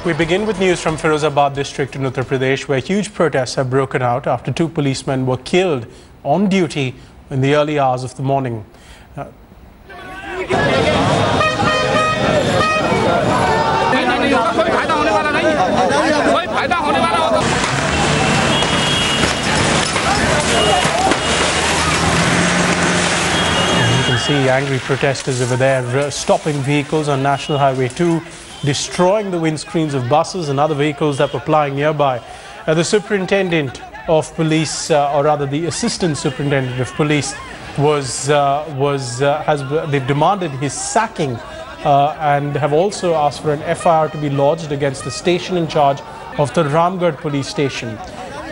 We begin with news from Firozabad district in Uttar Pradesh, where huge protests have broken out after two policemen were killed on duty in the early hours of the morning. You can see angry protesters over there stopping vehicles on National Highway 2, destroying the windscreens of buses and other vehicles that were plying nearby. The superintendent of police, or rather the assistant superintendent of police, they've demanded his sacking and have also asked for an FIR to be lodged against the station in charge of the Ramgarh police station.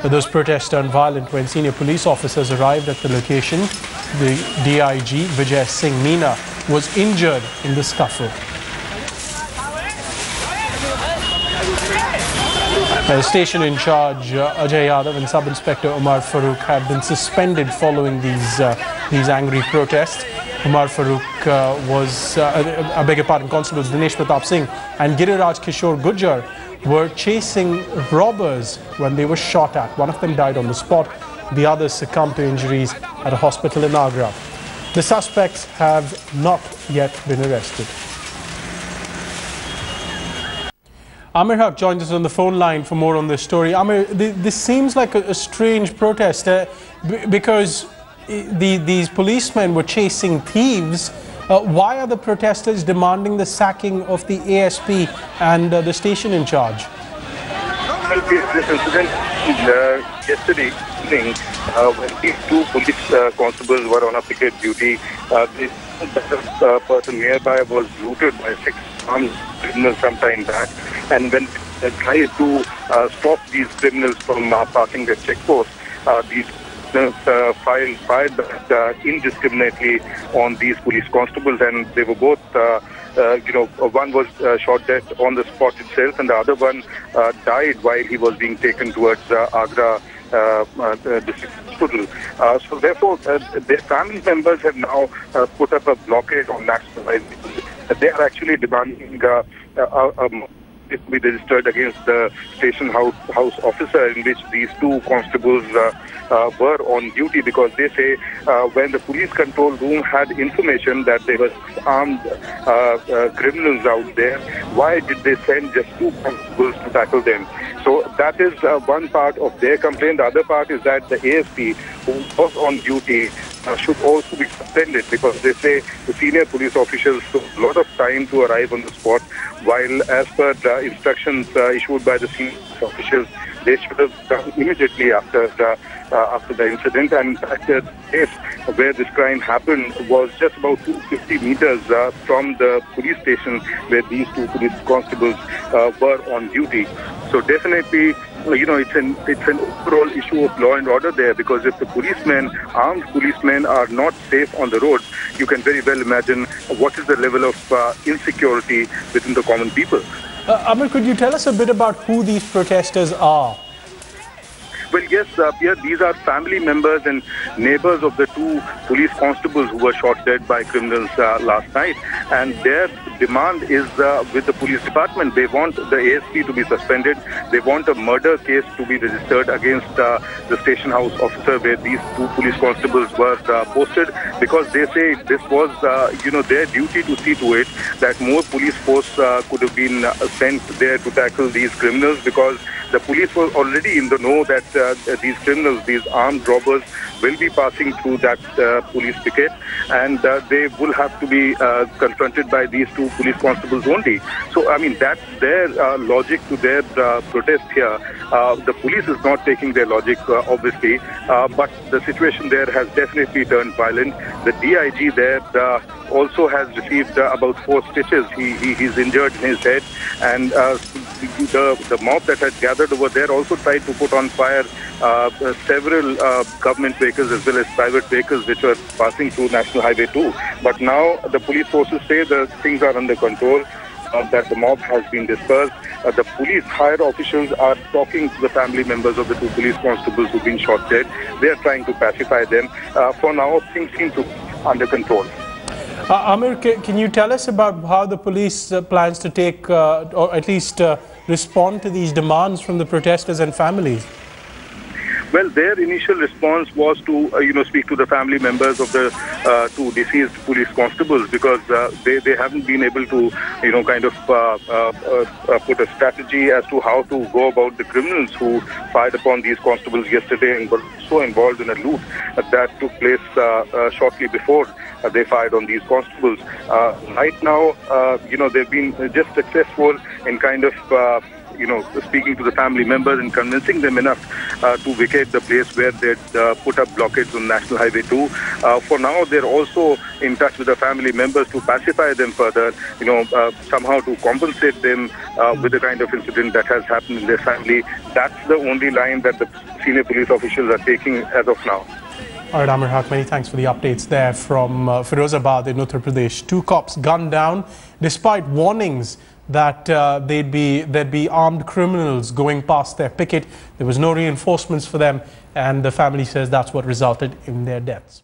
Those protests turned violent when senior police officers arrived at the location. The DIG, Vijay Singh Meena, was injured in the scuffle. The station in charge, Ajay Yadav, and Sub-Inspector Umar Farooq had been suspended following these angry protests. Umar Farooq Constables Dinesh Pratap Singh and Giriraj Kishore Gujjar were chasing robbers when they were shot at. One of them died on the spot. The others succumbed to injuries at a hospital in Agra. The suspects have not yet been arrested. Amir Haq joins us on the phone line for more on this story. Amir, this seems like a strange protest because these policemen were chasing thieves. Why are the protesters demanding the sacking of the ASP and the station in charge? This incident yesterday evening, when these two police constables were on a picket duty, this person nearby was looted by 6 armed criminals some time back, and when they tried to stop these criminals from passing the checkpost, these fired indiscriminately on these police constables, and they were both, one was shot dead on the spot itself, and the other one died while he was being taken towards Agra district hospital. So therefore, their family members have now put up a blockade on National Highway. They are actually demanding it to be registered against the station house officer in which these two constables were on duty, because they say when the police control room had information that there were armed criminals out there, why did they send just 2 constables to tackle them? So that is one part of their complaint. The other part is that the ASP, who was on duty, should also be suspended, because they say the senior police officials took a lot of time to arrive on the spot, while as per the instructions issued by the senior officials, they should have done immediately after the incident. And the place where this crime happened was just about 250 meters from the police station where these two police constables were on duty. So definitely, it's an overall issue of law and order there, because if the armed policemen are not safe on the roads, you can very well imagine what is the level of insecurity within the common people. Amir, could you tell us a bit about who these protesters are? Well, yes, Pierre, these are family members and neighbors of the 2 police constables who were shot dead by criminals last night. And their demand is with the police department. They want the ASP to be suspended. They want a murder case to be registered against the station house officer where these 2 police constables were posted, because they say this was, their duty to see to it that more police force could have been sent there to tackle these criminals, because the police were already in the know that these criminals, these armed robbers, will be passing through that police picket, and they will have to be confronted by these 2 police constables only. So, I mean, that's their logic to their protest here. The police is not taking their logic, obviously, but the situation there has definitely turned violent. The DIG there also has received about 4 stitches. He's injured in his head, and the mob that had gathered over there also tried to put on fire several government vehicles as well as private vehicles which were passing through National Highway 2. But now the police forces say the things are under control, that the mob has been dispersed. The police higher officials are talking to the family members of the 2 police constables who've been shot dead. They are trying to pacify them. For now, things seem to be under control. Amir, can you tell us about how the police plans to take or at least respond to these demands from the protesters and families? Well, their initial response was to, speak to the family members of the two deceased police constables, because they haven't been able to, put a strategy as to how to go about the criminals who fired upon these constables yesterday and were so involved in a loot that took place shortly before they fired on these constables. Right now, they've been just successful in speaking to the family members and convincing them enough to vacate the place where they'd put up blockades on National Highway 2. For now, they're also in touch with the family members to pacify them further, somehow to compensate them with the kind of incident that has happened in their family. That's the only line that the senior police officials are taking as of now. All right, Amir Haq, many thanks for the updates there from Firozabad in Uttar Pradesh. 2 cops gunned down despite warnings that there'd be armed criminals going past their picket. There was no reinforcements for them, and the family says that's what resulted in their deaths.